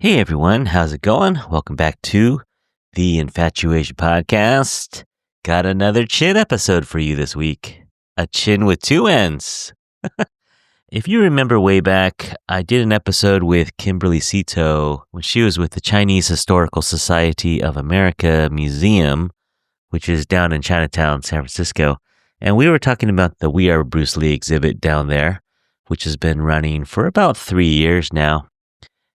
Hey everyone, how's it going? Welcome back to the InfatuAsian Podcast. Got another Chinn episode for you this week. A Chinn with two N's. If you remember way back, I did an episode with Kimberly Sito when she was with the Chinese Historical Society of America Museum, which is down in Chinatown, San Francisco. And we were talking about the We Are Bruce Lee exhibit down there, which has been running for about 3 years now.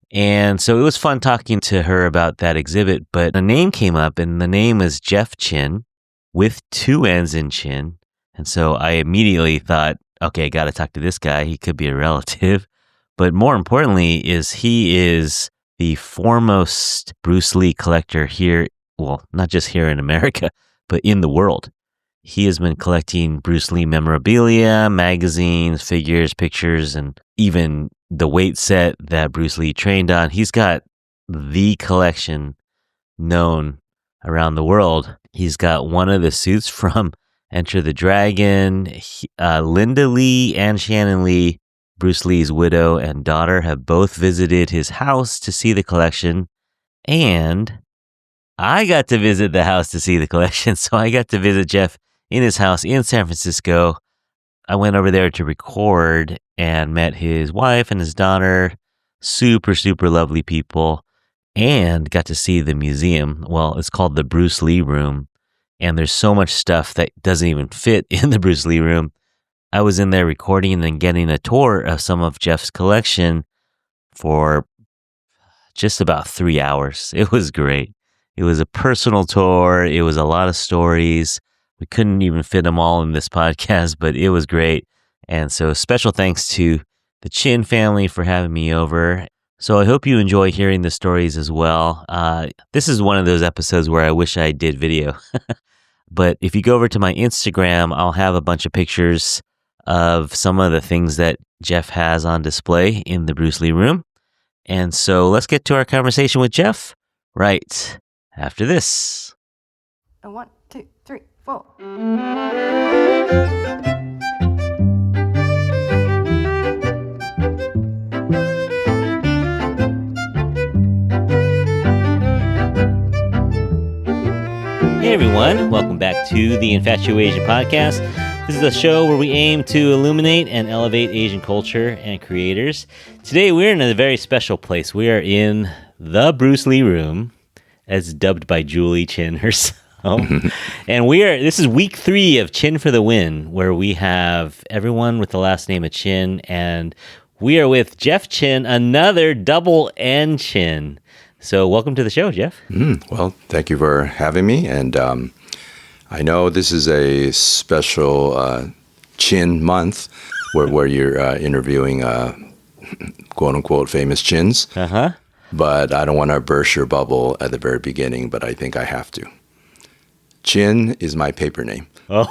And so it was fun talking to her about that exhibit, but a name came up, and the name is Jeff Chinn with two N's in Chinn. And so I immediately thought, okay, got to talk to this guy. He could be a relative. But more importantly he is the foremost Bruce Lee collector here, well, not just here in America, but in the world. He has been collecting Bruce Lee memorabilia, magazines, figures, pictures, and even the weight set that Bruce Lee trained on. He's got the collection known around the world. He's got one of the suits from Enter the Dragon. Linda Lee and Shannon Lee, Bruce Lee's widow and daughter, have both visited his house to see the collection. And I got to visit the house to see the collection. So I got to visit Jeff in his house in San Francisco. I went over there to record and met his wife and his daughter. Super, super lovely people. And got to see the museum. Well, it's called the Bruce Lee Room. And there's so much stuff that doesn't even fit in the Bruce Lee Room. I was in there recording and getting a tour of some of Jeff's collection for just about 3 hours. It was great. It was a personal tour. It was a lot of stories. We couldn't even fit them all in this podcast, but it was great. And so special thanks to the Chinn family for having me over. So I hope you enjoy hearing the stories as well. This is one of those episodes where I wish I did video. But if you go over to my Instagram, I'll have a bunch of pictures of some of the things that Jeff has on display in the Bruce Lee Room. And so let's get to our conversation with Jeff right after this. 1, 2, 3, 4. Hey everyone, welcome back to the InfatuAsian Podcast. This is a show where we aim to illuminate and elevate Asian culture and creators. Today we're in a very special place. We are in the Bruce Lee Room, as dubbed by Julie Chinn herself. And this is week 3 of Chinn for the Win, where we have everyone with the last name of Chinn, and we are with Jeff Chinn, another double N Chinn. So welcome to the show, Jeff. Well, thank you for having me. And I know this is a special Chinn month where you're interviewing quote-unquote famous Chinns. Uh-huh. But I don't want to burst your bubble at the very beginning, but I think I have to. Chinn is my paper name. Oh,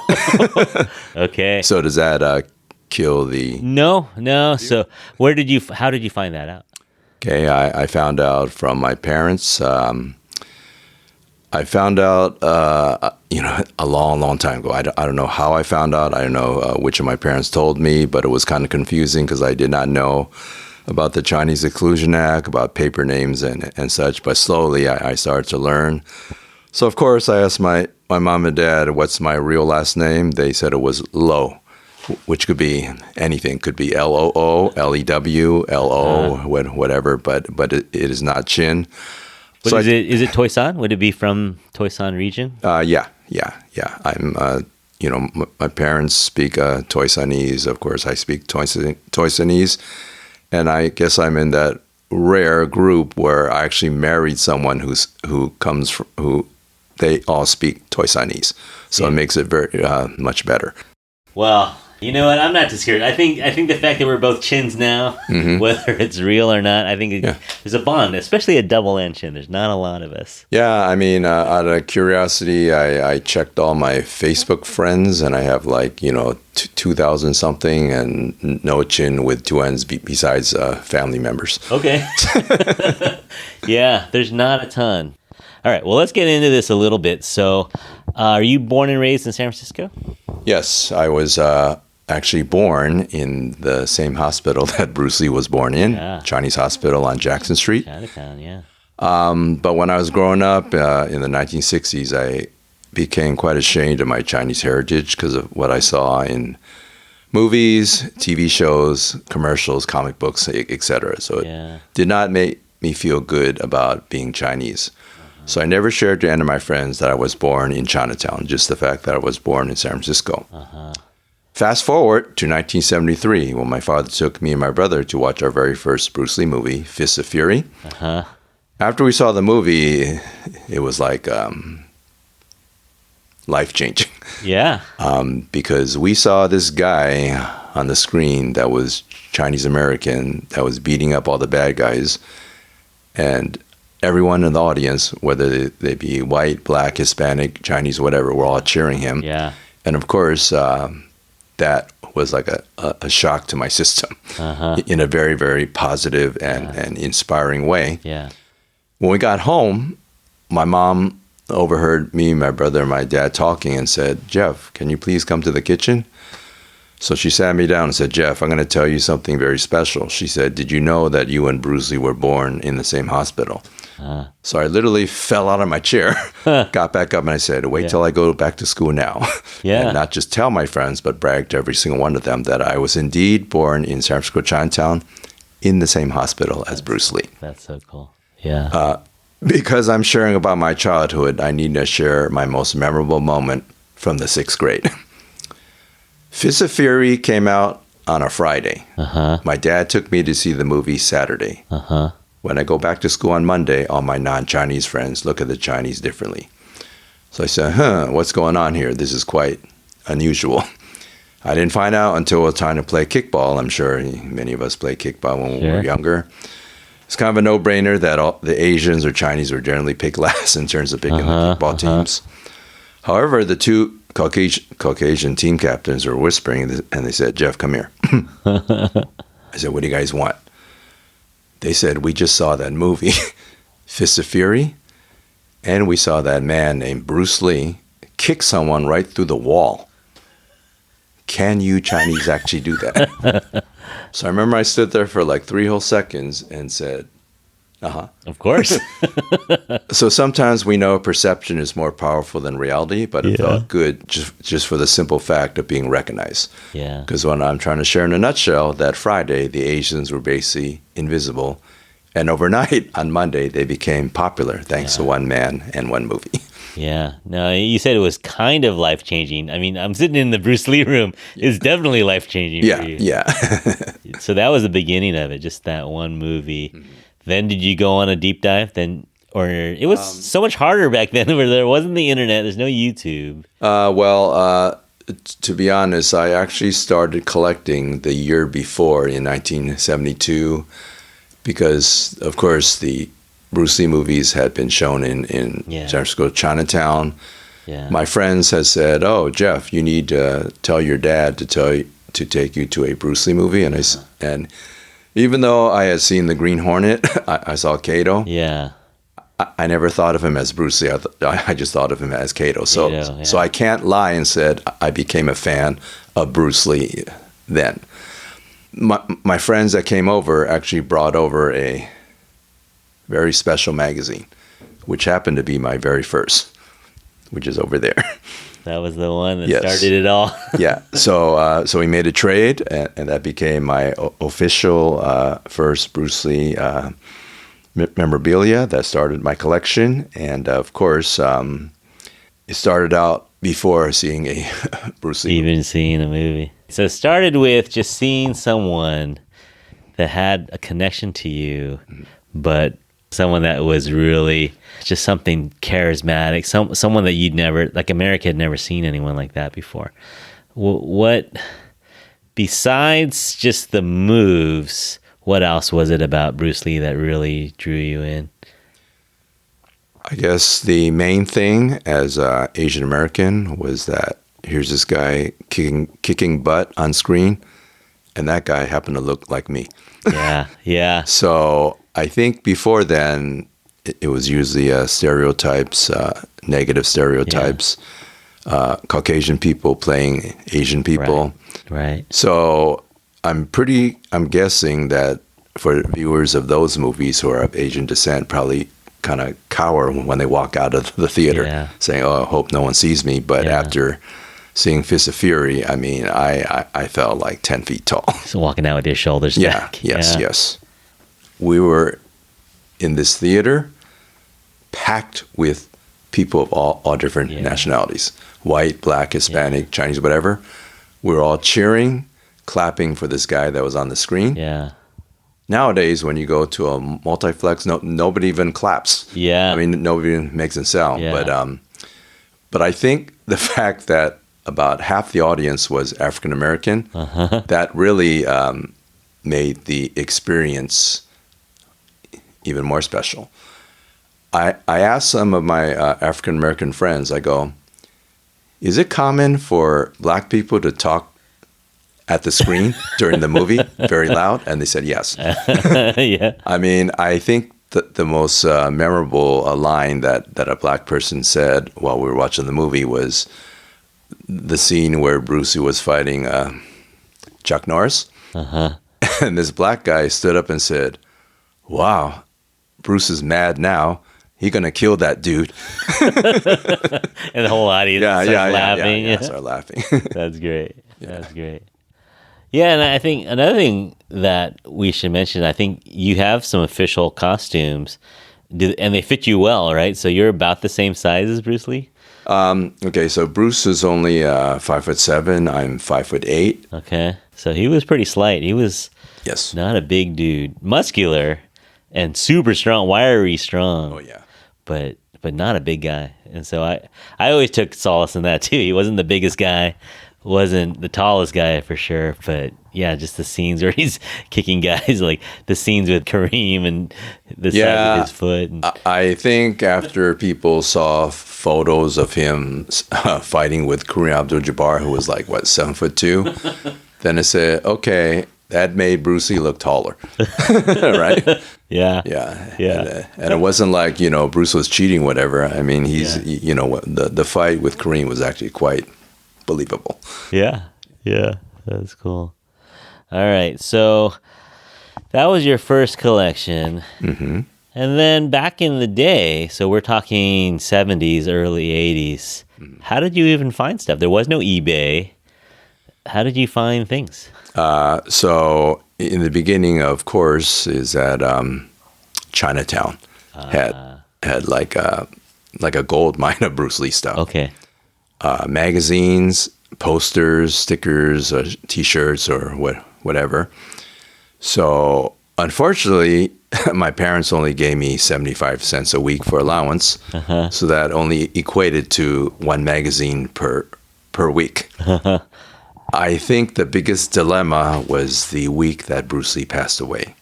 okay. So does that kill the... No. So how did you find that out? Okay, I found out from my parents. I found out, a long time ago. I don't know how I found out. I don't know which of my parents told me, but it was kind of confusing because I did not know about the Chinese Exclusion Act, about paper names and such. But slowly I started to learn. So, of course, I asked my mom and dad, what's my real last name? They said it was Lo, which could be anything. Could be Loo, Lew, Lo, whatever. But it is not Chinn. But so is it Toisan? Would it be from Toisan region? Yeah. I'm, my parents speak Toisanese. Of course, I speak Toisanese. And I guess I'm in that rare group where I actually married someone who they all speak Toisanese. So It makes it very much better. Well, you know what? I'm not too scared. I think the fact that we're both Chinns now, whether it's real or not, I think there's a bond, especially a double N Chinn. There's not a lot of us. Yeah, I mean, out of curiosity, I checked all my Facebook friends, and I have 2,000 something, and no Chinn with two N's besides family members. Okay. Yeah, there's not a ton. All right, well, let's get into this a little bit. So, are you born and raised in San Francisco? Yes, I was actually born in the same hospital that Bruce Lee was born in, Chinese hospital on Jackson Street. Chinatown, yeah. But when I was growing up in the 1960s, I became quite ashamed of my Chinese heritage because of what I saw in movies, TV shows, commercials, comic books, etc. So it did not make me feel good about being Chinese. So I never shared to any of my friends that I was born in Chinatown, just the fact that I was born in San Francisco. Fast forward to 1973, when my father took me and my brother to watch our very first Bruce Lee movie, Fists of Fury. After we saw the movie, it was like life-changing. Yeah. Because we saw this guy on the screen that was Chinese-American, that was beating up all the bad guys. And everyone in the audience, whether they be white, black, Hispanic, Chinese, whatever, were all cheering him. Yeah. And of course, that was like a shock to my system in a very, very positive and inspiring way. Yeah. When we got home, my mom overheard me, my brother, and my dad talking and said, "Jeff, can you please come to the kitchen?" So she sat me down and said, "Jeff, I'm going to tell you something very special." She said, "Did you know that you and Bruce Lee were born in the same hospital?" So I literally fell out of my chair, got back up, and I said, "Wait till I go back to school now." And not just tell my friends, but brag to every single one of them that I was indeed born in San Francisco, Chinatown, in the same hospital as Bruce Lee. That's so cool. Yeah. Because I'm sharing about my childhood, I need to share my most memorable moment from the 6th grade. Fist of Fury came out on a Friday. My dad took me to see the movie Saturday. When I go back to school on Monday, all my non-Chinese friends look at the Chinese differently. So I said, what's going on here? This is quite unusual. I didn't find out until it was time to play kickball. I'm sure many of us played kickball when we were younger. It's kind of a no-brainer that all the Asians or Chinese were generally picked last in terms of picking the kickball teams. However, the two Caucasian team captains were whispering, and they said, "Jeff, come here." I said, "What do you guys want?" They said, "We just saw that movie, Fist of Fury, and we saw that man named Bruce Lee kick someone right through the wall. Can you Chinese actually do that?" So I remember I stood there for like 3 whole seconds and said, Of course. So sometimes we know perception is more powerful than reality, but it felt good just for the simple fact of being recognized. Yeah. Because when I'm trying to share in a nutshell, that Friday, the Asians were basically invisible. And overnight, on Monday, they became popular thanks to one man and one movie. Yeah. No, you said it was kind of life-changing. I mean, I'm sitting in the Bruce Lee room. It's definitely life-changing for you. Yeah. So that was the beginning of it, just that one movie. Then did you go on a deep dive? Or it was so much harder back then where there wasn't the internet. There's no YouTube. To be honest, I actually started collecting the year before in 1972 because, of course, the Bruce Lee movies had been shown in San Francisco, Chinatown. Yeah. My friends had said, "Oh, Jeff, you need to tell your dad to take you to a Bruce Lee movie." And even though I had seen The Green Hornet, I saw Kato. Yeah. I never thought of him as Bruce Lee. I just thought of him as Kato. So I can't lie and said I became a fan of Bruce Lee then. My friends that came over actually brought over a very special magazine, which happened to be my very first, which is over there. That was the one that started it all. Yeah. So we made a trade, and that became my official first Bruce Lee memorabilia that started my collection. And of course, it started out before seeing a Bruce Lee movie. Even seeing a movie. So it started with just seeing someone that had a connection to you, but someone that was really just something charismatic, someone that you'd never, like America had never seen anyone like that before. What, besides just the moves, what else was it about Bruce Lee that really drew you in? I guess the main thing as Asian American was that here's this guy kicking butt on screen, and that guy happened to look like me. Yeah. So I think before then, it was usually stereotypes, negative stereotypes. Caucasian people playing Asian people. Right. So I'm guessing that for viewers of those movies who are of Asian descent, probably kind of cower when they walk out of the theater, saying, "Oh, I hope no one sees me." But after seeing Fist of Fury, I mean, I felt like 10 feet tall. So walking out with your shoulders back. Yes. We were in this theater packed with people of all different nationalities, white, black, Hispanic, Chinese, whatever. We were all cheering, clapping for this guy that was on the screen. Yeah. Nowadays, when you go to a multiplex, nobody even claps. Yeah. I mean, nobody even makes a sound. Yeah. But I think the fact that about half the audience was African American, that really made the experience even more special. I asked some of my African American friends, I go, is it common for black people to talk at the screen during the movie very loud? And they said yes. Yeah. I mean, I think the most memorable line that a black person said while we were watching the movie was the scene where Bruce Lee was fighting Chuck Norris. And this black guy stood up and said, "Wow, Bruce is mad now. He gonna kill that dude." And the whole audience started laughing. Yeah, started laughing. That's great. That's great. Yeah, and I think another thing that we should mention, I think you have some official costumes, and they fit you well, right? So you're about the same size as Bruce Lee? Okay, so Bruce is only 5'7". I'm 5'8". Okay, so he was pretty slight. He was not a big dude, muscular and super strong, wiry strong. Oh yeah, but not a big guy. And so I always took solace in that too. He wasn't the biggest guy, wasn't the tallest guy for sure, but yeah, just the scenes where he's kicking guys, like the scenes with Kareem and the side with his foot. And I think after people saw photos of him fighting with Kareem Abdul-Jabbar, who was like, what, 7'2", then they said, okay, that made Bruce Lee look taller, right? Yeah. And it wasn't like, Bruce was cheating, whatever. I mean, the fight with Kareem was actually quite believable. Yeah, that's cool. All right, so that was your first collection. And then back in the day, so we're talking 70s, early 80s, how did you even find stuff? There was no eBay. How did you find things? So in the beginning, of course, is that Chinatown had like a gold mine of Bruce Lee stuff. Okay. Magazines, posters, stickers, T-shirts, or whatever. So unfortunately, my parents only gave me 75 cents a week for allowance, so that only equated to one magazine per week. I think the biggest dilemma was the week that Bruce Lee passed away.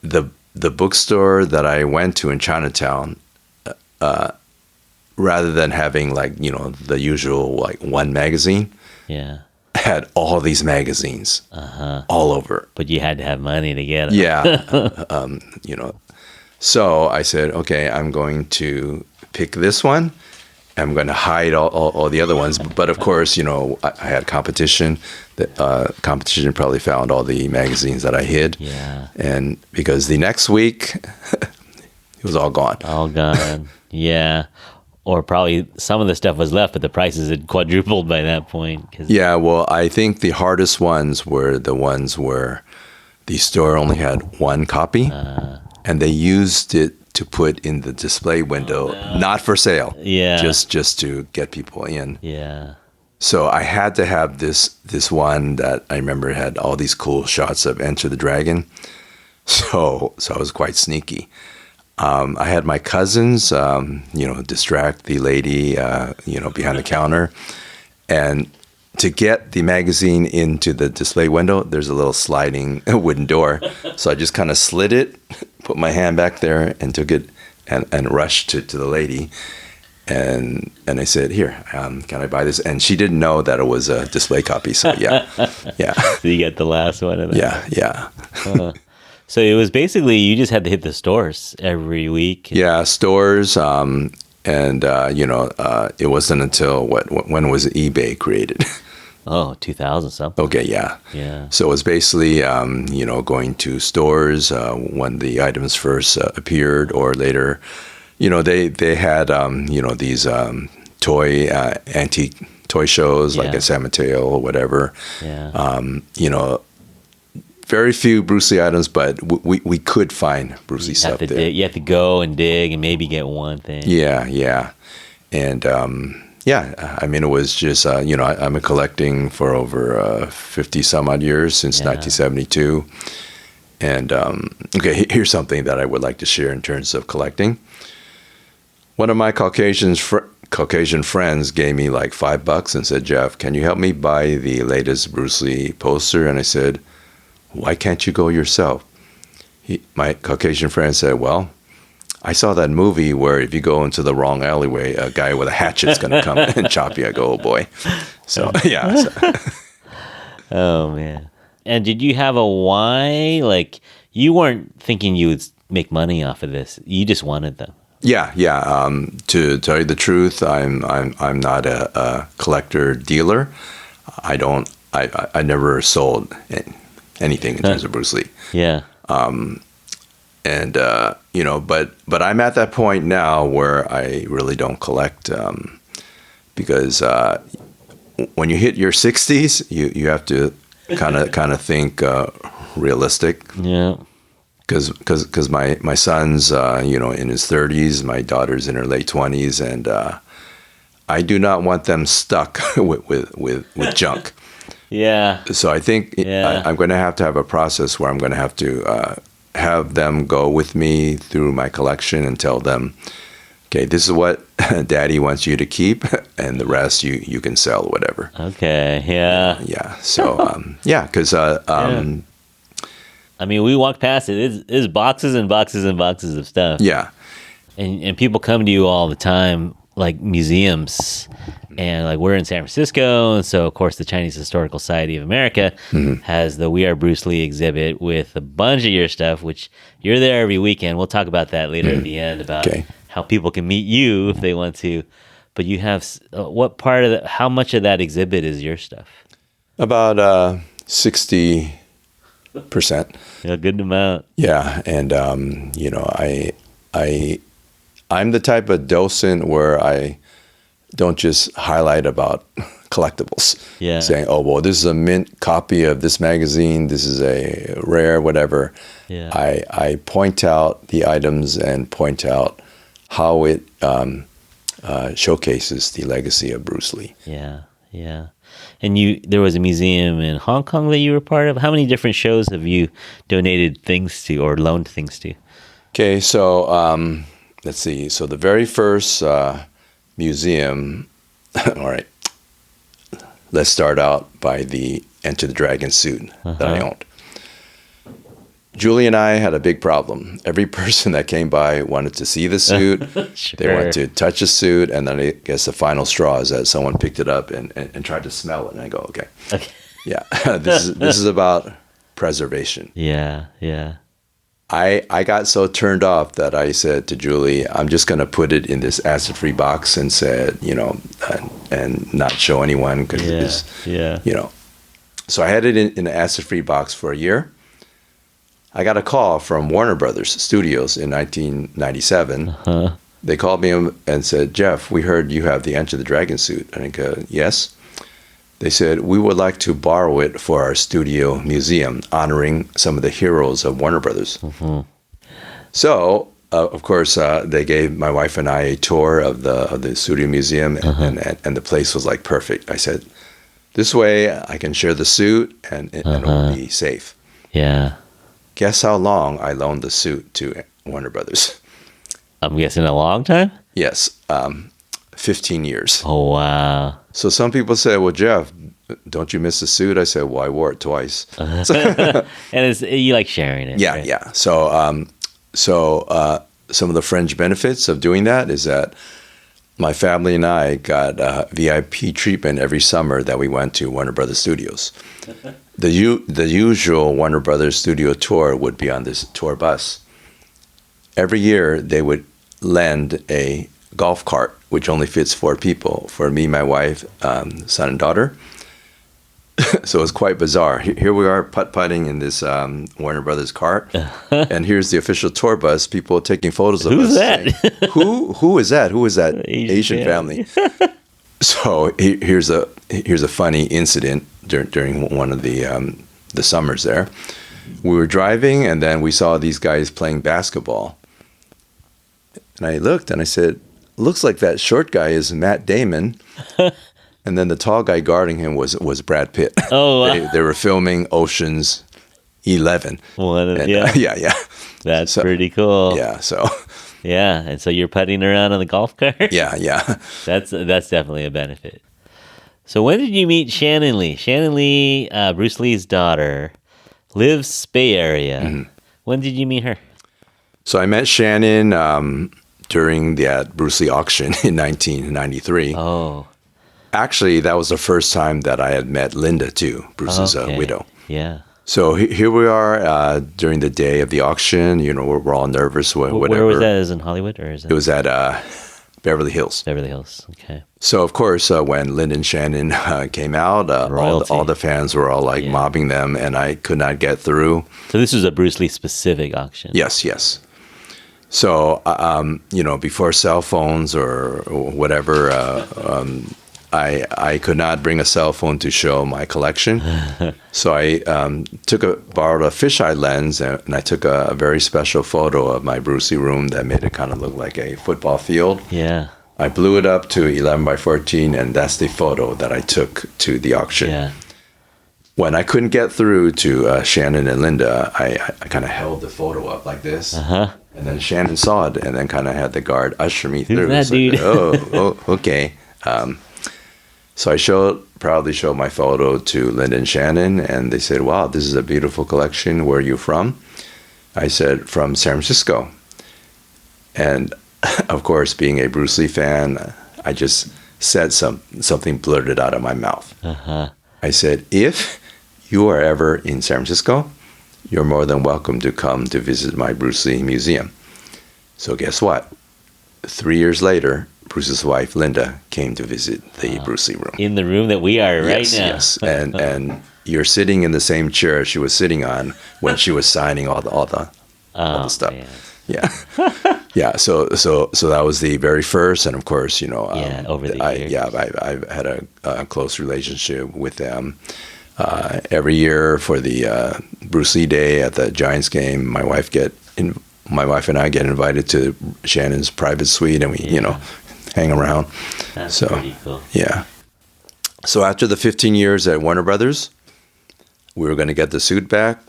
The bookstore that I went to in Chinatown, rather than having the usual one magazine, had all these magazines all over. But you had to have money to get them. Yeah. So I said, okay, I'm going to pick this one. I'm going to hide all the other ones. But of course, I had competition. The competition probably found all the magazines that I hid. Yeah. And because the next week, it was all gone. All gone. Yeah. Or probably some of the stuff was left, but the prices had quadrupled by that point. Yeah, well, I think the hardest ones were the ones where the store only had one copy, and they used it to put in the display window, not for sale. Yeah. Just to get people in. Yeah. So I had to have this one that I remember had all these cool shots of Enter the Dragon. So I was quite sneaky. I had my cousins, distract the lady, behind the counter. And to get the magazine into the display window, there's a little sliding wooden door. So I just kind of slid it, put my hand back there, and took it and rushed to the lady. And I said, here, can I buy this? And she didn't know that it was a display copy. So, yeah. So you get the last one of that. Yeah. So it was basically you just had to hit the stores every week. Yeah, stores. And, it wasn't until when was eBay created? Oh, 2000 something. Okay, yeah. Yeah. So it was basically, going to stores when the items first appeared, or later, they had, these toy, antique toy shows like Yeah. at San Mateo or whatever. Yeah. Very few Bruce Lee items, but we could find Bruce Lee stuff there. You have to go and dig and maybe get one thing. Yeah. And, it was just, I've been collecting for over 50 some odd years, since 1972. And, here's something that I would like to share in terms of collecting. One of my Caucasian friends gave me like $5 and said, Jeff, can you help me buy the latest Bruce Lee poster? And I said, why can't you go yourself? My Caucasian friend said, well, I saw that movie where if you go into the wrong alleyway, a guy with a hatchet's going to come and chop you. I go, oh boy. So, yeah. Oh, man. And did you have a why? Like, you weren't thinking you would make money off of this. You just wanted them. Yeah. To tell you the truth, I'm not a collector dealer. I never sold anything in terms of Bruce Lee. Yeah. But I'm at that point now where I really don't collect, because when you hit your 60s, you have to kind of think realistic. Yeah. Because my son's in his 30s, my daughter's in her late 20s, and I do not want them stuck with junk. Yeah. So I think I'm going to have a process where I'm going to have to have them go with me through my collection and tell them, okay, this is what Daddy wants you to keep, and the rest you can sell, whatever. Okay. Yeah. Yeah. So because I mean, we walked past it. It's boxes and boxes and boxes of stuff. Yeah. And people come to you all the time, like museums, and like we're in San Francisco, and so of course the Chinese Historical Society of America has the We Are Bruce Lee exhibit with a bunch of your stuff, which you're there every weekend. We'll talk about that later at the end about how people can meet you if they want to. But you have what part of how much of that exhibit is your stuff? About 60%. A good amount. Yeah, and I'm the type of docent where I don't just highlight about collectibles. Yeah. Saying, oh, well, this is a mint copy of this magazine. This is a rare, whatever. Yeah. I point out the items and point out how it showcases the legacy of Bruce Lee. Yeah. And there was a museum in Hong Kong that you were part of. How many different shows have you donated things to or loaned things to? Okay, so let's see. So the very first museum, all right, let's start out by the Enter the Dragon suit that I owned. Julie and I had a big problem. Every person that came by wanted to see the suit. Sure. They wanted to touch the suit, and then I guess the final straw is that someone picked it up and tried to smell it. And I go, okay. Yeah, this is about preservation. Yeah. I got so turned off that I said to Julie, I'm just going to put it in this acid-free box and said, and not show anyone because So I had it in an acid-free box for a year. I got a call from Warner Brothers Studios in 1997. They called me and said, Jeff, we heard you have the Enter the Dragon suit. And I go, yes. They said, we would like to borrow it for our studio museum, honoring some of the heroes of Warner Brothers. So, of course, they gave my wife and I a tour of the studio museum, and the place was like perfect. I said, this way I can share the suit and it will be safe. Yeah. Guess how long I loaned the suit to Warner Brothers? I'm guessing a long time? Yes, 15 years. Oh, wow. So some people say, well, Jeff, don't you miss the suit? I said, well, I wore it twice. And you like sharing it. Yeah, right? yeah. So some of the fringe benefits of doing that is that my family and I got VIP treatment every summer that we went to Warner Brothers Studios. The usual Warner Brothers studio tour would be on this tour bus. Every year, they would lend a golf cart, which only fits 4 people, for me, my wife, son, and daughter. So it's quite bizarre. Here we are putt-putting in this Warner Brothers cart, and here's the official tour bus. People taking photos of Who's us. that? Saying, Who is that? Who is that Asian family? So here's a funny incident during one of the summers there. We were driving, and then we saw these guys playing basketball. And I looked, and I said, "Looks like that short guy is Matt Damon." And then the tall guy guarding him was Brad Pitt. Oh, wow. They were filming Ocean's 11. Yeah. Yeah. That's pretty cool. Yeah, so. Yeah, and so you're putting around on the golf cart? Yeah. That's definitely a benefit. So when did you meet Shannon Lee? Shannon Lee, Bruce Lee's daughter, lives Bay Area. Mm-hmm. When did you meet her? So I met Shannon during the Bruce Lee auction in 1993. Oh. Actually, that was the first time that I had met Linda, too, Bruce's widow. Yeah. So here we are during the day of the auction. You know, we're all nervous. Whatever. Where was that? Is it in Hollywood or is it? It was at Beverly Hills. Beverly Hills. Okay. So of course, when Linda and Shannon came out, all the fans were all like mobbing them, and I could not get through. So this was a Bruce Lee specific auction. Yes. So before cell phones or whatever. I could not bring a cell phone to show my collection. So I borrowed a fisheye lens, and I took a very special photo of my Bruce Lee room that made it kind of look like a football field. Yeah. I blew it up to 11 by 14, and that's the photo that I took to the auction. Yeah. When I couldn't get through to Shannon and Linda, I kind of held the photo up like this. Uh-huh. And then Shannon saw it, and then kind of had the guard usher me through. Who's that dude? Oh, okay. So I proudly showed my photo to Linda and Shannon, and they said, "Wow, this is a beautiful collection. Where are you from?" I said, "From San Francisco." And of course, being a Bruce Lee fan, I just said something blurted out of my mouth. Uh-huh. I said, "If you are ever in San Francisco, you're more than welcome to come to visit my Bruce Lee museum." So guess what? 3 years later, Bruce's wife, Linda, came to visit the Bruce Lee room. In the room that we are right now. Yes, and you're sitting in the same chair she was sitting on when she was signing all the stuff. Man. Yeah, yeah. So that was the very first, and of course, over the years. I've had a close relationship with them. Every year for the Bruce Lee Day at the Giants game, my wife and I get invited to Shannon's private suite, and we hang around. That's pretty cool. Yeah. So after the 15 years at Warner Brothers, we were going to get the suit back,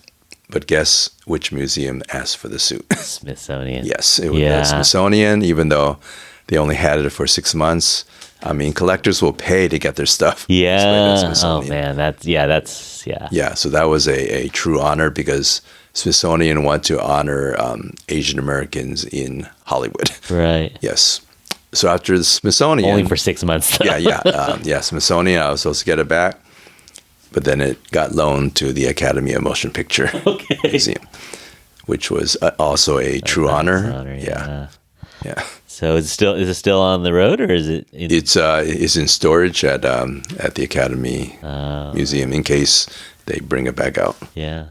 but guess which museum asked for the suit? Smithsonian. Yes, it was the Smithsonian, even though they only had it for 6 months. I mean, collectors will pay to get their stuff. Yeah. Oh man, that's. Yeah. So that was a true honor because Smithsonian want to honor Asian Americans in Hollywood. Right. Yes. So after the Smithsonian, only for 6 months. Yeah. Smithsonian, I was supposed to get it back, but then it got loaned to the Academy of Motion Picture Museum, which was also a true honor. Yeah. So is it still on the road, or is it? It's in storage at the Academy Museum in case they bring it back out. Yeah.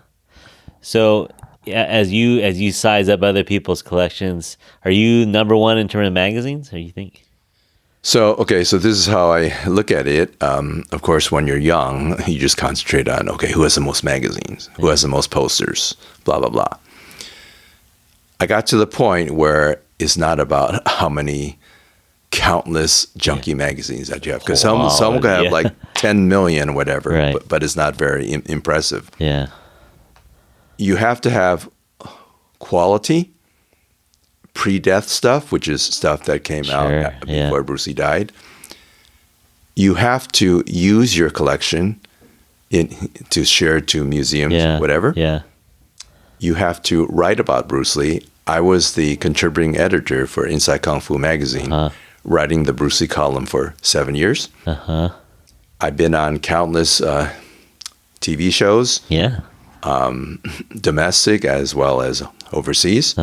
So as you size up other people's collections, are you number one in terms of magazines? Or you think? So this is how I look at it. Of course, when you're young, you just concentrate on who has the most magazines, who has the most posters, blah blah blah. I got to the point where it's not about how many countless junky magazines that you have, because some can have like 10 million or whatever, right. but it's not very impressive. Yeah. You have to have quality pre-death stuff, which is stuff that came out before Bruce Lee died. You have to use your collection to share to museums, whatever. Yeah. You have to write about Bruce Lee. I was the contributing editor for Inside Kung Fu magazine, writing the Bruce Lee column for 7 years. I've been on countless TV shows. Yeah. Domestic as well as overseas.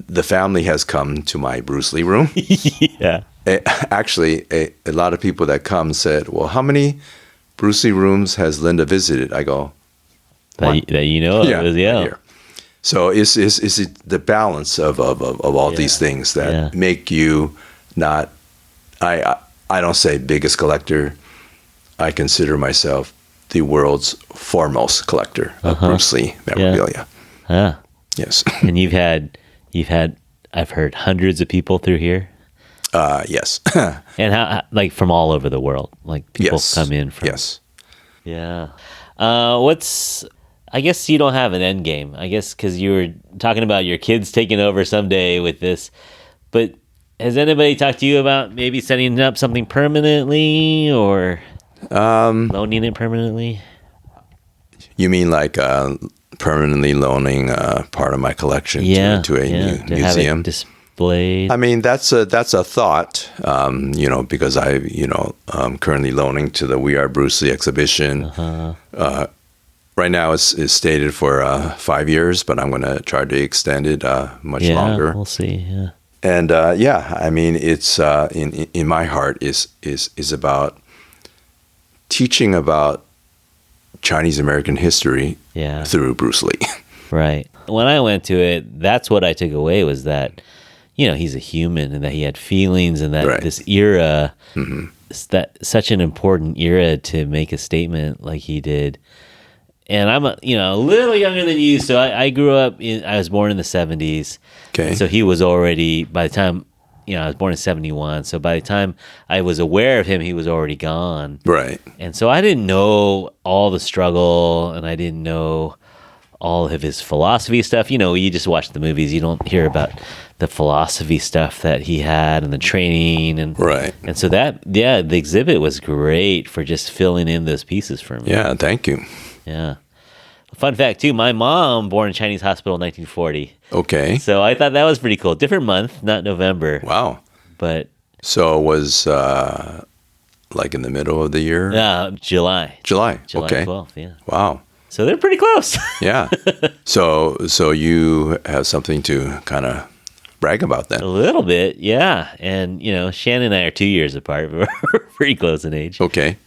the family has come to my Bruce Lee room. Yeah. Actually, a lot of people that come said, well, how many Bruce Lee rooms has Linda visited? I go, That you know of. yeah, Right here. So it's the balance of all these things that make you not, I don't say biggest collector. I consider myself the world's foremost collector of Bruce Lee memorabilia. Yeah. Yes. And you've had, I've heard hundreds of people through here. Yes. And how, like from all over the world, like people come in from. Yes. Yeah. I guess you don't have an end game, I guess, because you were talking about your kids taking over someday with this, but has anybody talked to you about maybe setting up something permanently or loaning it permanently? You mean like permanently loaning part of my collection to a to museum? have it displayed. I mean, that's a thought, because I'm currently loaning to the We Are Bruce Lee exhibition. Right now it's stated for 5 years, but I'm going to try to extend it much longer. We'll see. Yeah. And I mean, it's in my heart is about teaching about Chinese American history through Bruce Lee. Right. When I went to it, that's what I took away was that, he's a human and that he had feelings and that this era, that such an important era to make a statement like he did. And I'm a little younger than you, so I grew up I was born in the 70s. Okay. So he was already, by the time, I was born in 71. So by the time I was aware of him, he was already gone. Right. And so I didn't know all the struggle and I didn't know all of his philosophy stuff. You just watch the movies. You don't hear about the philosophy stuff that he had and the training. And so the exhibit was great for just filling in those pieces for me. Yeah, thank you. Yeah. Fun fact, too, my mom born in Chinese hospital in 1940. Okay. So I thought that was pretty cool. Different month, not November. Wow. But. So it was like in the middle of the year? July. July. July Okay. 12th, yeah. Wow. So they're pretty close. Yeah. So you have something to kind of brag about then? A little bit, yeah. And, Shannon and I are 2 years apart. We're pretty close in age. Okay.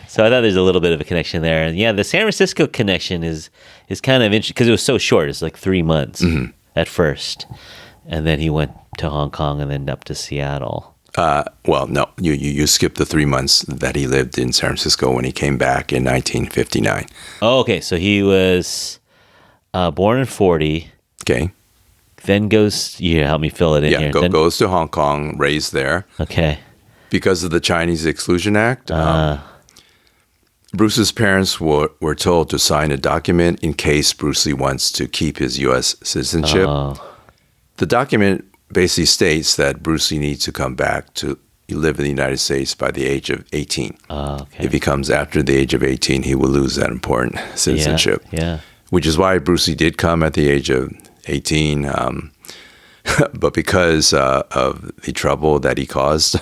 So I thought there's a little bit of a connection there. And the San Francisco connection is kind of interesting because it was so short. It's like 3 months at first. And then he went to Hong Kong and then up to Seattle. Well, no, you skipped the 3 months that he lived in San Francisco when he came back in 1959. Oh, okay. So he was born in 40. Okay. Then goes, help me fill it in here. Yeah, goes to Hong Kong, raised there. Okay. Because of the Chinese Exclusion Act, Bruce's parents were told to sign a document in case Bruce Lee wants to keep his U.S. citizenship. The document basically states that Bruce Lee needs to come back to live in the United States by the age of 18. Okay. If he comes after the age of 18, he will lose that important citizenship. Yeah. Which is why Bruce Lee did come at the age of 18. But because of the trouble that he caused.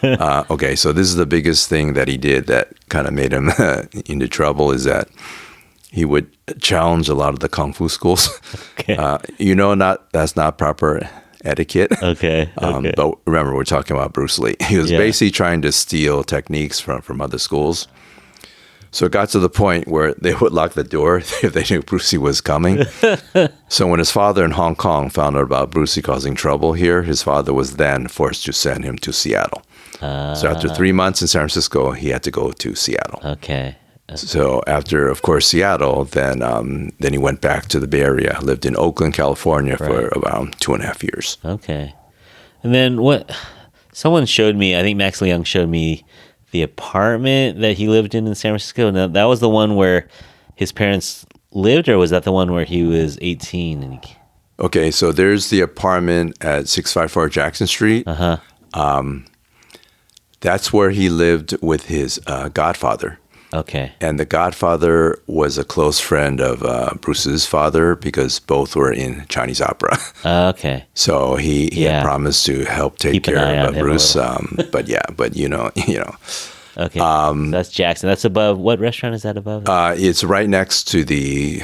Okay, so this is the biggest thing that he did that kind of made him into trouble is that he would challenge a lot of the kung fu schools. Okay. That's not proper etiquette. Okay. But remember, we're talking about Bruce Lee. He was basically trying to steal techniques from other schools. So it got to the point where they would lock the door if they knew Bruce Lee was coming. So when his father in Hong Kong found out about BruceLee causing trouble here, his father was then forced to send him to Seattle. So after 3 months in San Francisco, he had to go to Seattle. Okay. So after, of course, Seattle, then he went back to the Bay Area, lived in Oakland, California for around 2.5 years. Okay. And then someone showed me, I think Max Leung showed me the apartment that he lived in San Francisco. Now, that was the one where his parents lived, or was that the one where he was 18? Okay, so there's the apartment at 654 Jackson Street. That's where he lived with his godfather. Okay. And the godfather was a close friend of Bruce's father because both were in Chinese opera. Okay. So he had promised to help take care of Bruce. But Okay. That's Jackson. That's above. What restaurant is that above? It's right next to the,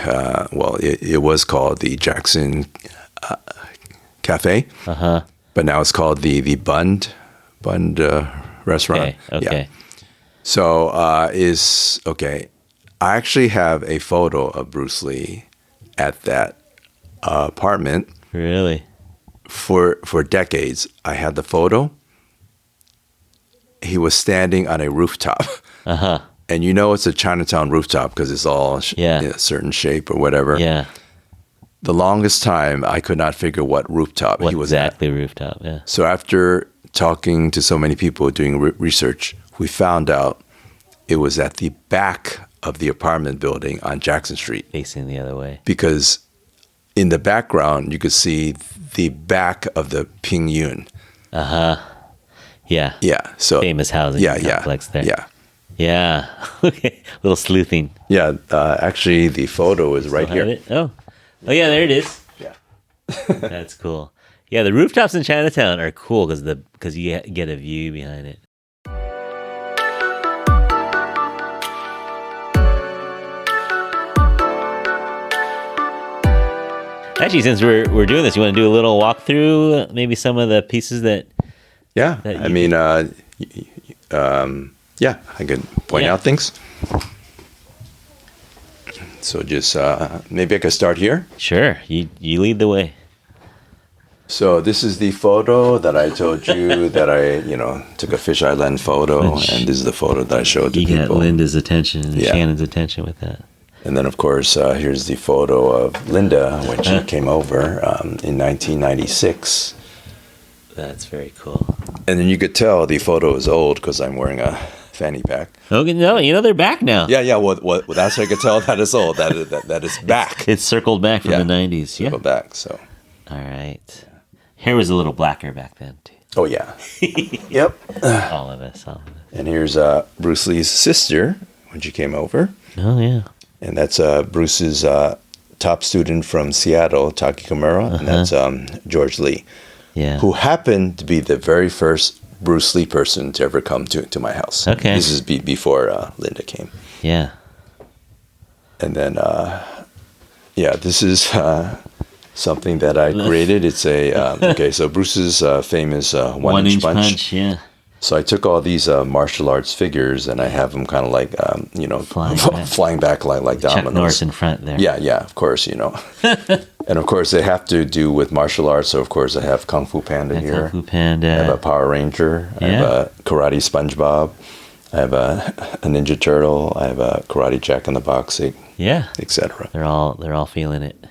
it was called the Jackson cafe. But now it's called the Bund restaurant. Okay. Yeah. So I actually have a photo of Bruce Lee at that apartment. Really? For decades. I had the photo. He was standing on a rooftop. And it's a Chinatown rooftop because it's all in a certain shape or whatever. Yeah. The longest time, I could not figure what rooftop he was exactly at. Rooftop, yeah. So after talking to so many people doing research, we found out it was at the back of the apartment building on Jackson Street. Facing the other way. Because in the background, you could see the back of the Ping Yun. Yeah. Yeah. So famous housing complex there. Yeah. Yeah. Okay. Little sleuthing. Yeah. Actually, the photo is right here. Oh, yeah. There it is. Yeah. That's cool. Yeah, the rooftops in Chinatown are cool because you get a view behind it. Actually, since we're doing this, you want to do a little walkthrough? Maybe some of the pieces that. Yeah. I mean, yeah, I could point out things. So just maybe I could start here. Sure, you lead the way. So this is the photo that I told you that I took a fisheye lens photo, and this is the photo that I showed to people. You got Linda's attention and Shannon's attention with that. And then, of course, here's the photo of Linda when she came over in 1996. That's very cool. And then you could tell the photo is old because I'm wearing a fanny pack. Okay, no, they're back now. Yeah. Well, that's how I could tell that is old. That is back. It's circled back from the 90s. Circled back. So. All right. Hair was a little blacker back then too. Oh yeah. Yep. All of us. And here's Bruce Lee's sister when she came over. Oh yeah. And that's Bruce's top student from Seattle, Taki Kimura, and that's George Lee. Yeah. Who happened to be the very first Bruce Lee person to ever come to my house. Okay. This is before Linda came. Yeah. And then, this is something that I created. It's a, so Bruce's famous one-inch punch. Yeah. So I took all these martial arts figures and I have them kind of like, flying back like dominoes. Chuck Norris in front there. Yeah, of course, And of course, they have to do with martial arts. So, of course, I have Kung Fu Panda here. Kung Fu Panda. I have a Power Ranger. I have a Karate SpongeBob. I have a Ninja Turtle. I have a Karate Jack in the Box, etc. They're all feeling it.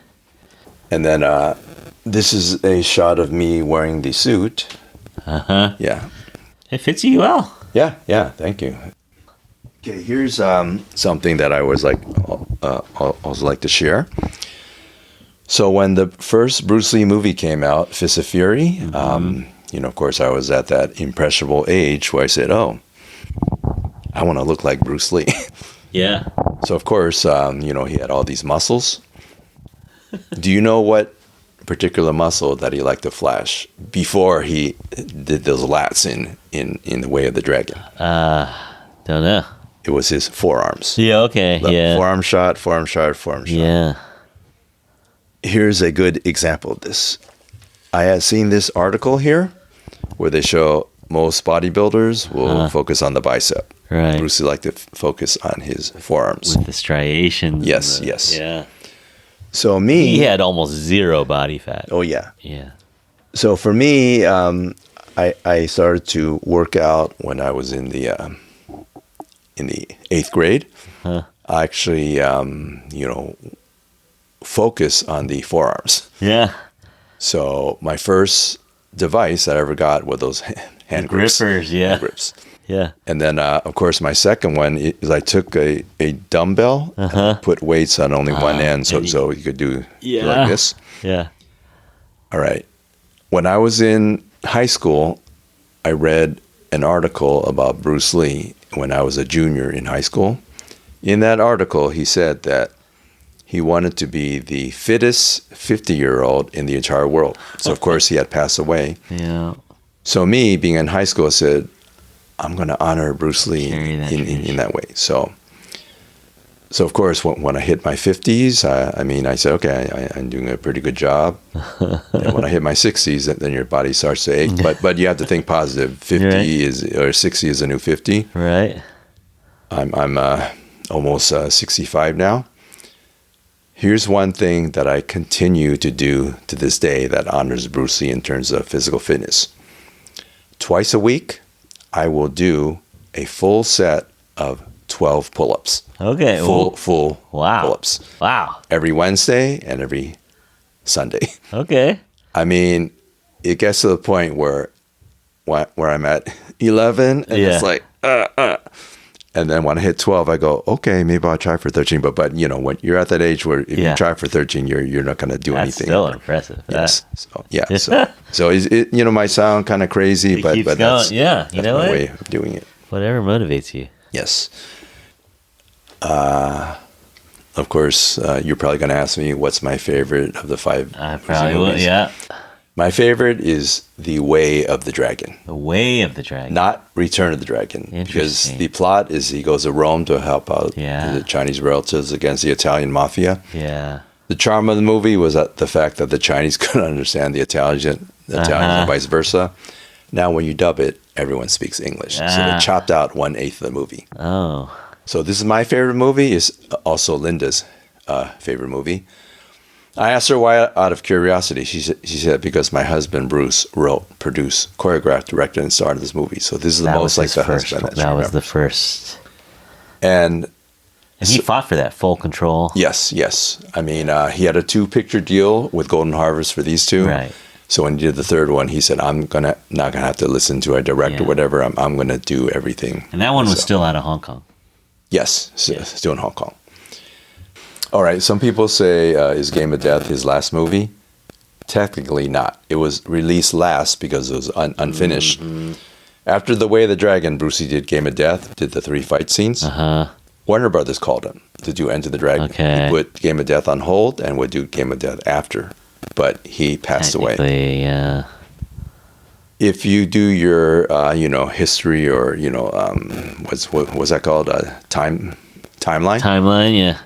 And then this is a shot of me wearing the suit. Yeah. It fits you well. Yeah. Thank you. Okay, here's something that I always like to share. So when the first Bruce Lee movie came out, Fist of Fury, of course, I was at that impressionable age where I said, "Oh, I want to look like Bruce Lee." Yeah. So of course, he had all these muscles. Do you know what particular muscle that he liked to flash before he did those lats in the Way of the Dragon? Don't know. It was his forearms. Yeah. Okay. Yeah. Forearm shot. Yeah. Here's a good example of this. I had seen this article here where they show most bodybuilders will focus on the bicep. Right. Bruce Lee liked to focus on his forearms. With the striations. Yes. Yeah. So me... He had almost zero body fat. Oh, yeah. Yeah. So for me, I started to work out when I was in the 8th grade. I actually, focus on the forearms. Yeah. So my first device that I ever got were those hand grips. Grippers, yeah. Hand grips. Yeah. And then, of course, my second one is I took a dumbbell, and put weights on only one end, so you could do like this. Yeah. All right. When I was in high school, I read an article about Bruce Lee when I was a junior in high school. In that article, he said that he wanted to be the fittest 50-year-old in the entire world. So, of course, he had passed away. Yeah. So me, being in high school, I said, I'm going to honor Bruce Lee in that way. So So of course, when I hit my 50s, I said, okay, I'm doing a pretty good job. And when I hit my 60s, then your body starts to ache. But you have to think positive. 60 is a new 50. Right. I'm almost 65 now. Here's one thing that I continue to do to this day that honors Bruce Lee in terms of physical fitness. Twice a week, I will do a full set of 12 pull-ups. Okay. Full Wow. pull-ups. Wow. Every Wednesday and every Sunday. Okay. I mean, it gets to the point where I'm at 11 and it's like, And then when I hit 12, I go, okay, maybe I'll try for 13. But when you're at that age where if you try for 13, you're not going to do anything. That's still impressive. Yes. So it might sound kind of crazy, but that's my way of doing it. Whatever motivates you. Yes. Of course, you're probably going to ask me what's my favorite of the 5. I probably will. Yeah. My favorite is The Way of the Dragon. The Way of the Dragon. Not Return of the Dragon. Because the plot is he goes to Rome to help out the Chinese relatives against the Italian mafia. Yeah. The charm of the movie was the fact that the Chinese couldn't understand the Italians and vice versa. Now when you dub it, everyone speaks English. So they chopped out 1/8 of the movie. Oh. So this is my favorite movie. Is also Linda's favorite movie. I asked her why out of curiosity. She said because my husband Bruce wrote, produced, choreographed, directed, and starred this movie. So this is the most like the husband. That was the first. And he fought for that full control. Yes. I mean, he had a 2-picture deal with Golden Harvest for these 2. Right. So when he did the 3rd one, he said, "I'm not gonna have to listen to a director, whatever. I'm gonna do everything." And that one was still out of Hong Kong. Yes, still in Hong Kong. All right. Some people say is Game of Death his last movie? Technically not. It was released last because it was unfinished. Mm-hmm. After The Way of the Dragon, Bruce Lee did Game of Death, did the 3 fight scenes. Warner Brothers called him to do Enter the Dragon. Okay. He put Game of Death on hold and would do Game of Death after. But he passed away. Yeah. If you do your, history or, what's that called? Timeline? Timeline, yeah.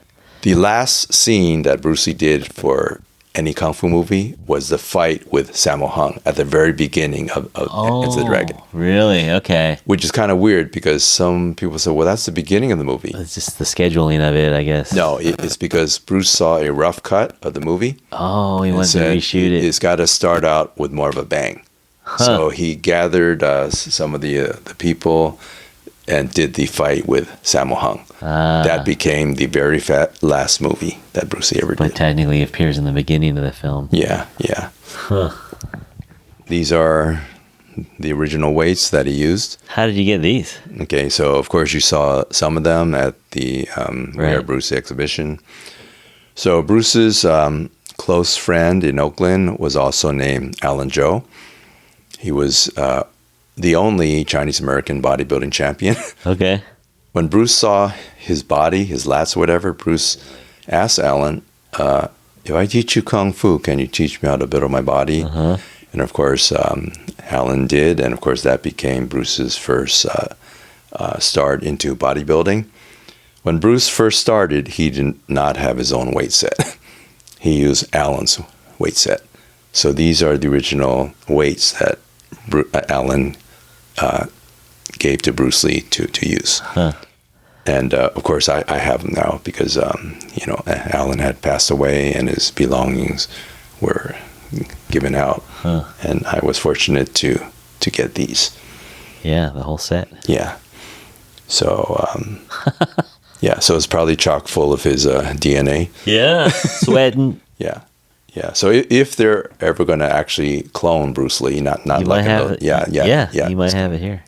The last scene that Bruce Lee did for any Kung Fu movie was the fight with Sammo Hung at the very beginning of Enter the Dragon. Really? Okay. Which is kind of weird because some people say, well, that's the beginning of the movie. It's just the scheduling of it, I guess. No, it's because Bruce saw a rough cut of the movie. Oh, he wanted to reshoot it. It's got to start out with more of a bang. So he gathered some of the people and did the fight with Sammo Hung. That became the very last movie that Bruce Lee ever did. But technically appears in the beginning of the film. Yeah. These are the original weights that he used. How did you get these? Okay, so of course you saw some of them at the We Are Bruce exhibition. So Bruce's close friend in Oakland was also named Alan Joe. He was the only Chinese-American bodybuilding champion. Okay. When Bruce saw his body, his lats, whatever, Bruce asked Alan, if I teach you Kung Fu, can you teach me how to build my body? And of course, Alan did. And of course, that became Bruce's first start into bodybuilding. When Bruce first started, he did not have his own weight set. He used Alan's weight set. So these are the original weights that Alan gave to Bruce Lee to use. And of course, I have them now because Alan had passed away and his belongings were given out, and I was fortunate to get these. Yeah, the whole set. Yeah. So so it's probably chock full of his DNA. Yeah, sweating. Yeah. So if they're ever going to actually clone Bruce Lee, not you like might have it. Yeah. You might have it here.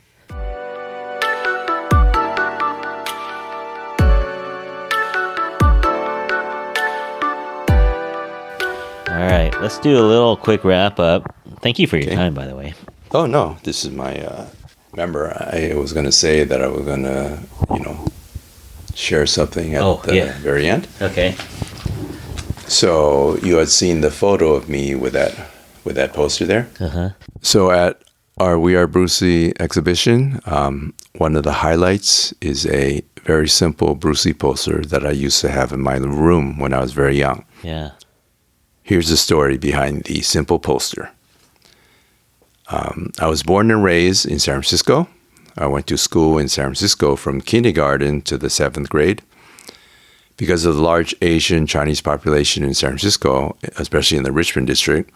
All right, let's do a little quick wrap up. Thank you for your time, by the way. Oh no, this is my. Remember, I was going to say that I was going to, share something at the very end. Okay. So you had seen the photo of me with that poster there. So at our We Are Bruce Lee exhibition, one of the highlights is a very simple Bruce Lee poster that I used to have in my room when I was very young. Yeah. Here's the story behind the simple poster. I was born and raised in San Francisco. I went to school in San Francisco from kindergarten to the 7th grade. Because of the large Asian Chinese population in San Francisco, especially in the Richmond district,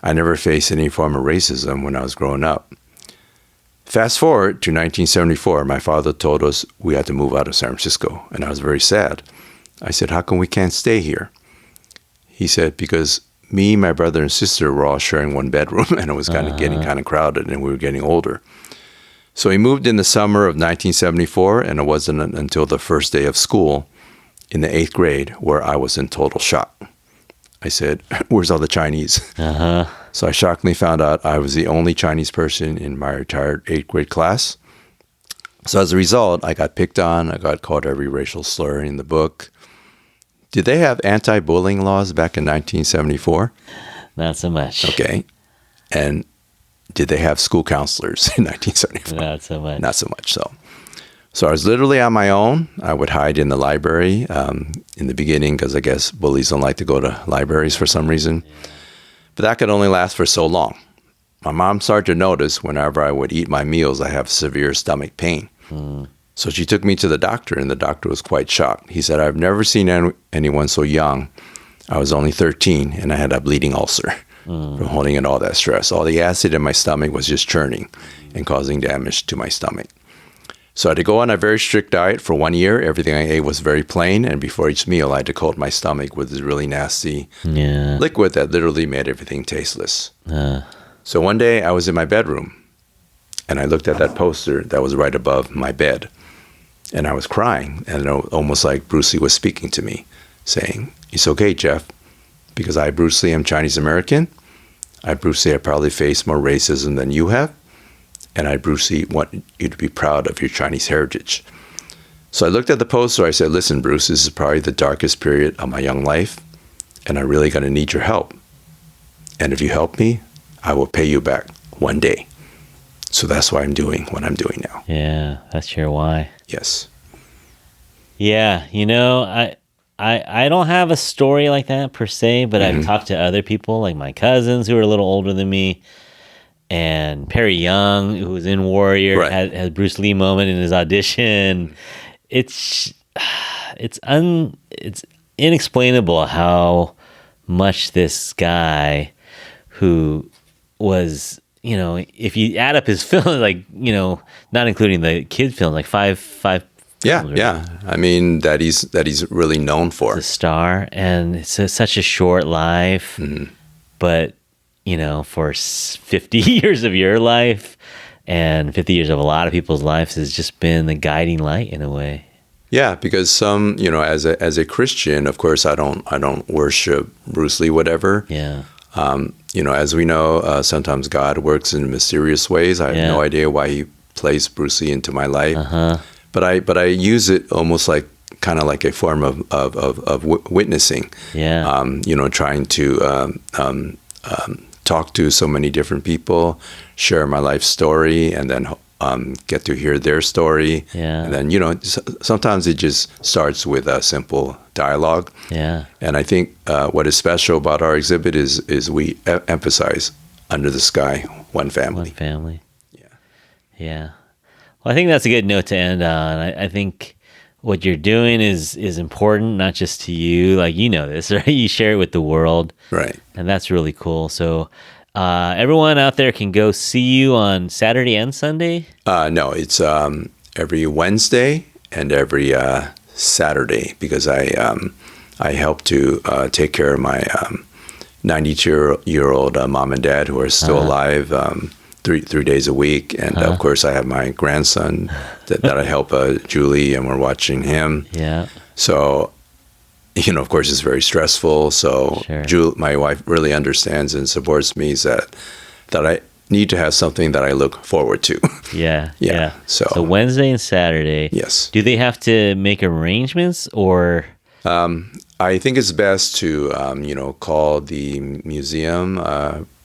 I never faced any form of racism when I was growing up. Fast forward to 1974, my father told us we had to move out of San Francisco, and I was very sad. I said, how come we can't stay here? He said, because me, my brother, and sister were all sharing one bedroom, and it was getting kind of crowded, and we were getting older. So he moved in the summer of 1974, and it wasn't until the first day of school in the 8th grade where I was in total shock. I said, where's all the Chinese? So I shockingly found out I was the only Chinese person in my entire 8th grade class. So as a result, I got picked on. I got called every racial slur in the book. Did they have anti-bullying laws back in 1974? Not so much. Okay. And did they have school counselors in 1974? Not so much. Not so much. So I was literally on my own. I would hide in the library in the beginning because I guess bullies don't like to go to libraries for some reason. Yeah. But that could only last for so long. My mom started to notice whenever I would eat my meals, I have severe stomach pain. So she took me to the doctor, and the doctor was quite shocked. He said, I've never seen anyone so young. I was only 13, and I had a bleeding ulcer from holding in all that stress. All the acid in my stomach was just churning and causing damage to my stomach. So I had to go on a very strict diet for 1 year. Everything I ate was very plain, and before each meal, I had to coat my stomach with this really nasty liquid that literally made everything tasteless. So one day, I was in my bedroom, and I looked at that poster that was right above my bed. And I was crying, and almost like Bruce Lee was speaking to me, saying, it's okay, Jeff, because I, Bruce Lee, am Chinese American. I, Bruce Lee, I probably faced more racism than you have. And I, Bruce Lee, want you to be proud of your Chinese heritage. So I looked at the poster. I said, listen, Bruce, this is probably the darkest period of my young life, and I'm really going to need your help. And if you help me, I will pay you back one day. So that's why I'm doing what I'm doing now. Yeah, that's your why. Yes. Yeah, I don't have a story like that per se, but I've talked to other people, like my cousins who are a little older than me, and Perry Young, who was in Warrior, had Bruce Lee moment in his audition. It's inexplainable how much this guy who was, if you add up his film, like, not including the kid film, like five. Yeah. I mean, that he's really known for. The star, and it's such a short life, but for 50 years of your life and 50 years of a lot of people's lives has just been the guiding light in a way. Yeah, because some, as a Christian, of course, I don't worship Bruce Lee, whatever. Yeah. As we know, sometimes God works in mysterious ways. I have no idea why he placed Bruce Lee into my life. But I use it almost like kind of like a form of witnessing. Yeah. Trying to talk to so many different people, share my life story, and then get to hear their story. Yeah. And then, sometimes it just starts with a simple dialogue. Yeah. And I think what is special about our exhibit is we emphasize under the sky, one family. One family. Yeah. Yeah. Well, I think that's a good note to end on. I think what you're doing is important, not just to you. Like, this, right? You share it with the world. Right. And that's really cool. So everyone out there can go see you on Saturday and Sunday? No, it's every Wednesday and every Saturday, because I help to take care of my 92-year-old mom and dad who are still alive 3 days a week. And of course, I have my grandson that I help, Julie, and we're watching him. Yeah. So, of course, it's very stressful. So Sure. my wife really understands and supports me that I need to have something that I look forward to. Yeah. Yeah. So Wednesday and Saturday. Yes. Do they have to make arrangements or? I think it's best to, call the museum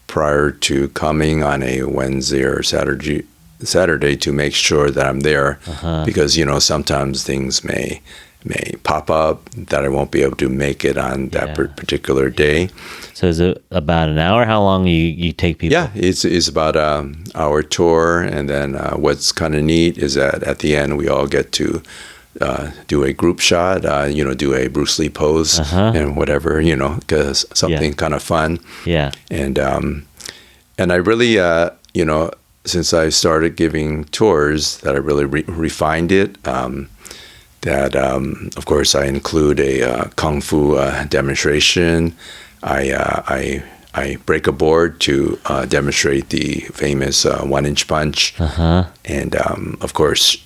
prior to coming on a Wednesday or Saturday Saturday to make sure that I'm there because, sometimes things may pop up that I won't be able to make it on that particular day. So is it about an hour? How long you take people? Yeah, it's about an hour tour. And then what's kind of neat is that at the end, we all get to do a group shot, do a Bruce Lee pose and whatever, because something kind of fun. Yeah. And I really, since I started giving tours, that I really refined it. That, of course, I include a kung fu demonstration. I break a board to demonstrate the famous 1-inch punch. And, of course,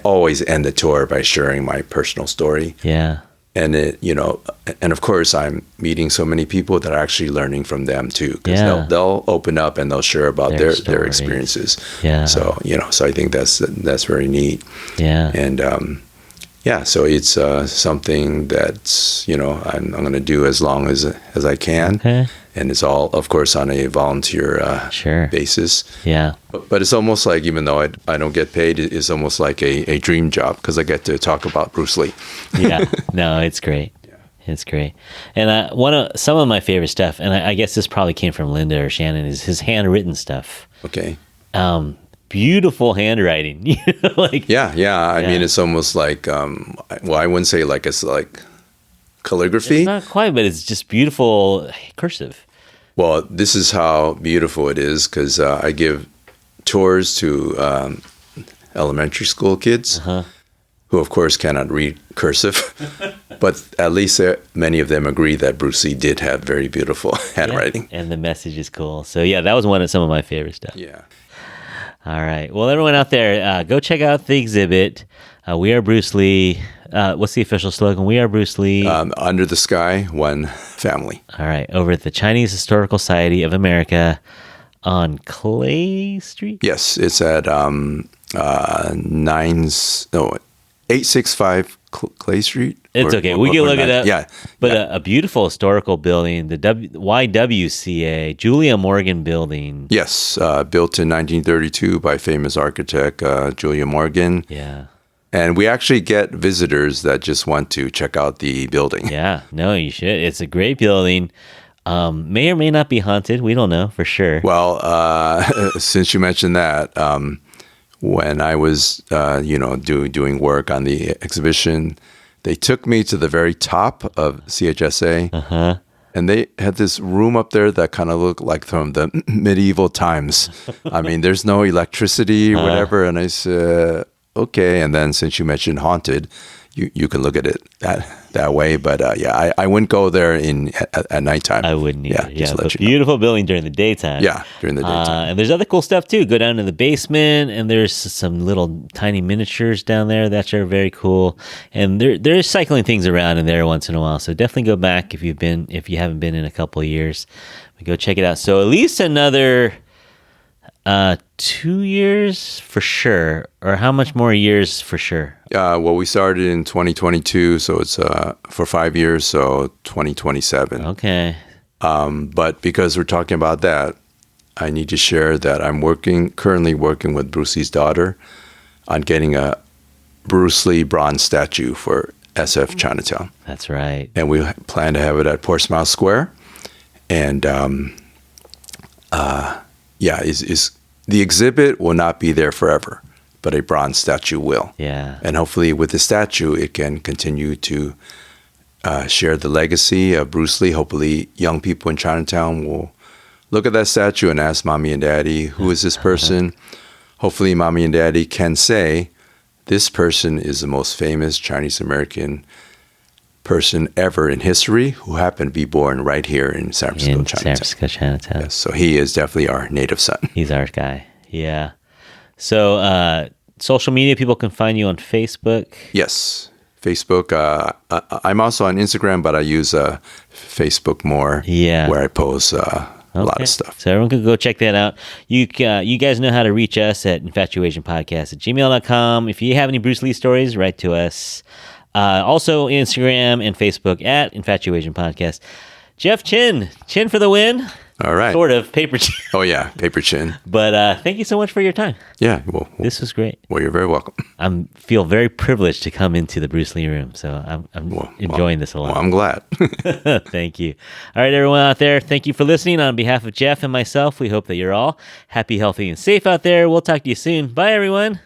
always end the tour by sharing my personal story. Yeah. And, and of course, I'm meeting so many people that are actually learning from them, too. Because they'll open up and they'll share about their experiences. Yeah. So, so I think that's very neat. Yeah. And, so it's something that's, I'm going to do as long as I can. Okay. And it's all, of course, on a volunteer basis. Yeah. But it's almost like, even though I don't get paid, it's almost like a dream job because I get to talk about Bruce Lee. Yeah. No, it's great. Yeah. It's great. And some of my favorite stuff, and I guess this probably came from Linda or Shannon, is his handwritten stuff. Okay. Beautiful handwriting. I mean, it's almost like I wouldn't say like it's like calligraphy. It's not quite, but it's just beautiful cursive. Well, this is how beautiful it is because I give tours to elementary school kids who, of course, cannot read cursive, but at least many of them agree that Bruce Lee did have very beautiful handwriting. And the message is cool. So that was some of my favorite stuff. Yeah. All right. Well, everyone out there, go check out the exhibit. We are Bruce Lee. What's the official slogan? We are Bruce Lee. Under the sky, one family. All right. Over at the Chinese Historical Society of America on Clay Street? Yes. It's at 865 Clay Street. It's okay. We can look it up. Yeah. But a beautiful historical building, the YWCA, Julia Morgan Building. Yes. Built in 1932 by famous architect Julia Morgan. Yeah. And we actually get visitors that just want to check out the building. Yeah. No, you should. It's a great building. May or may not be haunted. We don't know for sure. Well, since you mentioned that, when I was, doing work on the exhibition, they took me to the very top of CHSA, and they had this room up there that kind of looked like from the medieval times. I mean, there's no electricity, whatever. And I said, okay. And then since you mentioned haunted, you can look at it that way. But I wouldn't go there at nighttime. I wouldn't either. Yeah, but beautiful building during the daytime. Yeah, during the daytime. And there's other cool stuff too. Go down to the basement, and there's some little tiny miniatures down there that are very cool. And they're cycling things around in there once in a while. So definitely go back if you haven't been in a couple of years. Go check it out. So at least another 2 years for sure, or how much more years for sure? Well, we started in 2022, so it's for 5 years, so 2027. Okay. But because we're talking about that, I need to share that I'm currently working with Bruce Lee's daughter on getting a Bruce Lee bronze statue for SF Chinatown. That's right. And we plan to have it at Portsmouth Square, and the exhibit will not be there forever, but a bronze statue will. Yeah. And hopefully with the statue, it can continue to share the legacy of Bruce Lee. Hopefully young people in Chinatown will look at that statue and ask mommy and daddy, who is this person? Hopefully mommy and daddy can say, this person is the most famous Chinese American person ever in history who happened to be born right here in San Francisco, Chinatown. Yes, so he is definitely our native son. He's our guy. Yeah. So social media, people can find you on Facebook. Yes, Facebook. I'm also on Instagram, but I use Facebook more. Yeah. Where I post a lot of stuff. So everyone can go check that out. You guys know how to reach us at InfatuAsianPodcast@gmail.com. If you have any Bruce Lee stories, write to us. Also Instagram and Facebook at InfatuAsian Podcast. Jeff Chinn for the win. All right. Sort of paper chin. Oh, yeah. Paper chin. But thank you so much for your time. Yeah. Well, This was great. you're very welcome. I feel very privileged to come into the Bruce Lee room. So I'm enjoying this a lot. Well, I'm glad. Thank you. All right, everyone out there, thank you for listening. On behalf of Jeff and myself, we hope that you're all happy, healthy, and safe out there. We'll talk to you soon. Bye, everyone.